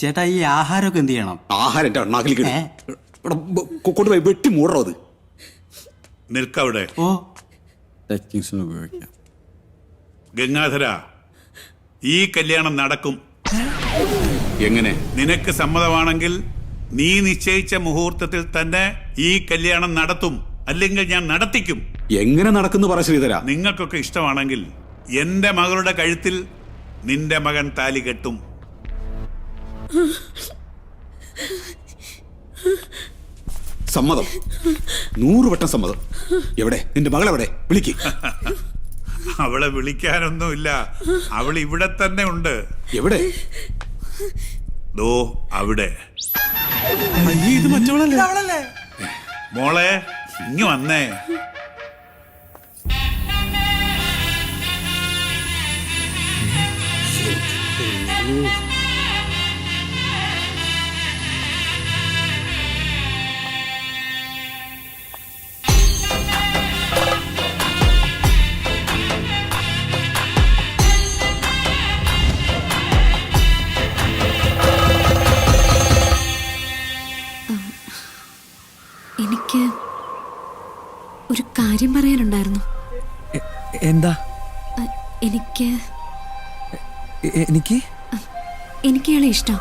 ചേട്ടാ ഈ ആഹാരമൊക്കെ എന്ത് ചെയ്യണം? ആഹാരം എന്റെ അണ്ണാക്കിലേക്ക് കൊണ്ടുപോയി വെട്ടി മൂടറോ അത്. നിൽക്കവിടെ. ഓ ടച്ചിങ്സിന് ഉപയോഗിക്കാം. ഗംഗാധര, ഈ കല്യാണം നടക്കും. എങ്ങനെ? നിനക്ക് സമ്മതമാണെങ്കിൽ നീ നിശ്ചയിച്ച മുഹൂർത്തത്തിൽ തന്നെ ഈ കല്യാണം നടത്തും, അല്ലെങ്കിൽ ഞാൻ നടത്തിക്കും. എങ്ങനെ നടക്കുന്നു പറ ശ്രീധര. നിങ്ങൾക്കൊക്കെ ഇഷ്ടമാണെങ്കിൽ എന്റെ മകളുടെ കഴുത്തിൽ നിന്റെ മകൻ താലി കെട്ടും. സമ്മതം, 100 വട്ടം സമ്മതം. എവിടെ നിന്റെ മകളെവിടെ? വിളിക്ക്. അവളെ വിളിക്കാനൊന്നുമില്ല, അവൾ ഇവിടെ തന്നെ ഉണ്ട്. എവിടെ? ദോ അവിടെ. ഇത് മറ്റവളല്ലേ? മോളെ ഇങ്ങ് വന്നേ. എനിക്ക് ഒരു കാര്യം പറയാനുണ്ടായിരുന്നു. എന്താ? എനിക്ക് എനിക്ക് എനിക്ക് ഇയാളെ ഇഷ്ടം.